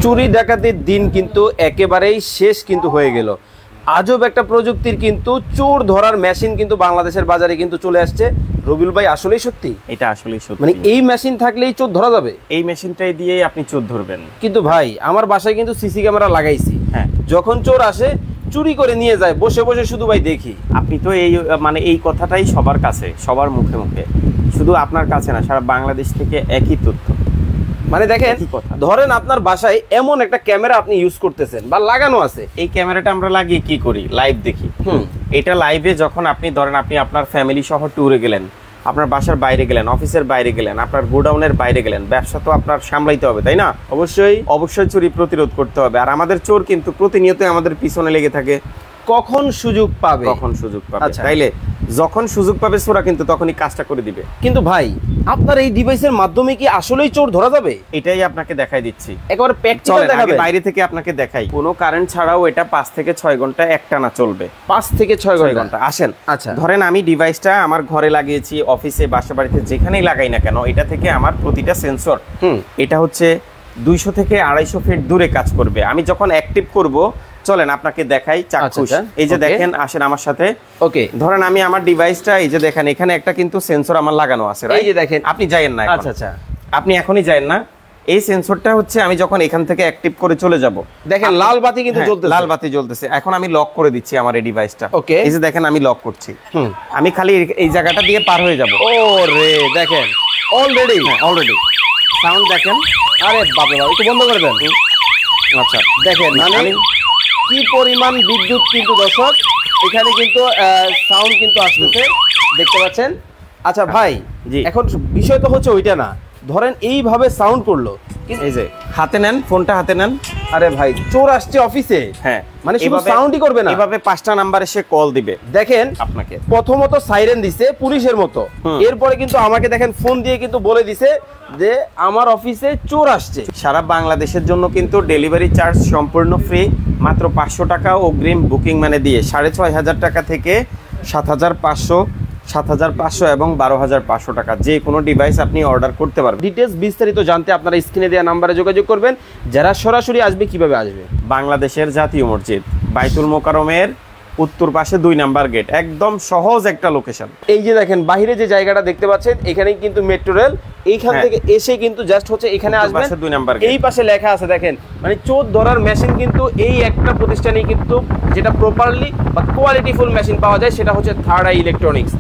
চুরি ডাকাতির দিন কিন্তু একেবারেই শেষ কিন্তু হয়ে গেল। আজব একটা প্রযুক্তির কিন্তু চোর ধরার মেশিন কিন্তু বাংলাদেশের বাজারে কিন্তু চলে আসছে। রবিউল ভাই, আসলেই সত্যি? এটা আসলেই সত্যি। মানে এই মেশিন থাকলেই চোর ধরা যাবে? এই মেশিনটাই দিয়েই আপনি চোর ধরবেন। কিন্তু ভাই, আমার বাসায় কিন্তু সিসি ক্যামেরা লাগাইছি। হ্যাঁ, যখন চোর আসে চুরি করে নিয়ে যায়, বসে বসে শুধু ভাই দেখি। আপনি তো এই কথাটাই সবার কাছে, সবার মুখে মুখে, শুধু আপনার কাছে না, সারা বাংলাদেশ থেকে একই তথ্য। মানে দেখেন, ধরেন আপনার বাসায় এমন একটা ক্যামেরা আপনি ইউজ করতেছেন বা লাগানো আছে। এই ক্যামেরাটা আমরা লাগিয়ে কি করি? লাইভ দেখি। এটা লাইভে যখন আপনি ধরেন আপনি আপনার ফ্যামিলি সহ ট্যুরে গেলেন, আপনার বাসার বাইরে গেলেন, অফিসের বাইরে গেলেন, আপনার গোডাউনের বাইরে গেলেন, ব্যবসা তো আপনার সামলাইতে হবে, তাই না? অবশ্যই চুরি প্রতিরোধ করতে হবে। আর আমাদের চোর কিন্তু প্রতিনিয়ত আমাদের পিছনে লেগে থাকে, কখন সুযোগ পাবে। আচ্ছা, তাইলে যখন সুযোগ পাবে চোরা কিন্তু তখনই কাজটা করে দিবে। কিন্তু ভাই, আপনার এই ডিভাইসের মাধ্যমে কি আসলেই চোর ধরা যাবে? এটাই আপনাকে দেখাই দিচ্ছি, একবার প্র্যাকটিক্যাল দেখাবে। বাইরে থেকে আপনাকে দেখাই। কোনো কারেন্ট ছাড়াও এটা 5 থেকে 6 ঘন্টা একটানা চলবে। 5 থেকে 6 ঘন্টা। আসেন, আচ্ছা, ধরেন আমি ডিভাইসটা আমার ঘরে লাগিয়েছি, অফিসে, বাসা বাড়িতে, যেখানেই লাগাই না কেন, এটা থেকে আমার প্রতিটা সেন্সর, এটা হচ্ছে 200 থেকে 250 ফিট দূরে কাজ করবে। আমি যখন অ্যাক্টিভ করব, চলেন আপনাকে দেখাই চাক্ষুষ। এই যে দেখেন, আসেন আমার সাথে। ওকে, ধরেন আমি আমার ডিভাইসটা, এই যে দেখেন, এখানে একটা কিন্তু সেন্সর আমার লাগানো আছে। এই যে দেখেন, আপনি যায়েন না। আচ্ছা, আপনি এখনই যায়েন না। এই সেন্সরটা হচ্ছে আমি যখন এখান থেকে অ্যাক্টিভ করে চলে যাব, দেখেন লাল বাতি কিন্তু জ্বলতেছে। লাল বাতি জ্বলতেছে। এখন আমি লক করে দিচ্ছি আমার এই ডিভাইসটা। ওকে, এই যে দেখেন, আমি লক করছি। আমি খালি এই জায়গাটা দিয়ে পার হয়ে যাব। ওরে দেখেন, অলরেডি সাউন্ড দেখেন। আরে বাপ রে বাপ, একটু বন্ধ করে দেন। আচ্ছা, দেখেন মানে কি পরিমাণ বিদ্যুৎ কিন্তু দর্শক, এখানে কিন্তু সাউন্ড কিন্তু আসতেছে, দেখতে পাচ্ছেন। আচ্ছা ভাই, এখন বিষয় তো হচ্ছে ওইটা না, ধরেন এইভাবে সাউন্ড করলো, এই যে হাতে নেন, ফোনটা হাতে নেন। আরে ভাই, চোর আসছে অফিসে। হ্যাঁ, মানে শুধু সাউন্ডই করবে না, এভাবে 5টা নাম্বার এসে কল দিবে। দেখেন আপনাকে প্রথমত সাইরেন দিছে পুলিশের মতো, এরপরে কিন্তু আমাকে দেখেন ফোন দিয়ে কিন্তু বলে দিছে যে আমার অফিসে চোর আসছে। সারা বাংলাদেশের জন্য কিন্তু ডেলিভারি চার্জ সম্পূর্ণ ফ্রি। মাত্র 500 টাকা অগ্রিম বুকিং মানে দিয়ে 6500 টাকা থেকে 7500 এবং 12500 টাকা যে কোনো ডিভাইস আপনি অর্ডার করতে পারবেন। ডিটেইলস বিস্তারিত জানতে আপনারা স্ক্রিনে দেওয়া নাম্বারে যোগাযোগ করবেন। যারা সরাসরি আসবে কিভাবে আসবে? বাংলাদেশের জাতীয় মসজিদ, বাইতুল মোকাররমের উত্তর পাশে 2 নাম্বার গেট, একদম সহজ একটা লোকেশন। এই যে দেখেন বাইরে যে জায়গাটা দেখতে পাচ্ছেন, এখানেই কিন্তু মেট্রো রেল, এইখান থেকে এসে কিন্তু জাস্ট হচ্ছে এখানে আসবেন। 2 নাম্বার এই পাশে লেখা আছে দেখেন, মানে চোর ধরার মেশিন কিন্তু এই একটা প্রতিষ্ঠানেই কিন্তু যেটা প্রপারলি বা কোয়ালিটিফুল মেশিন পাওয়া যায়, সেটা হচ্ছে থার্ড আই ইলেকট্রনিক্স।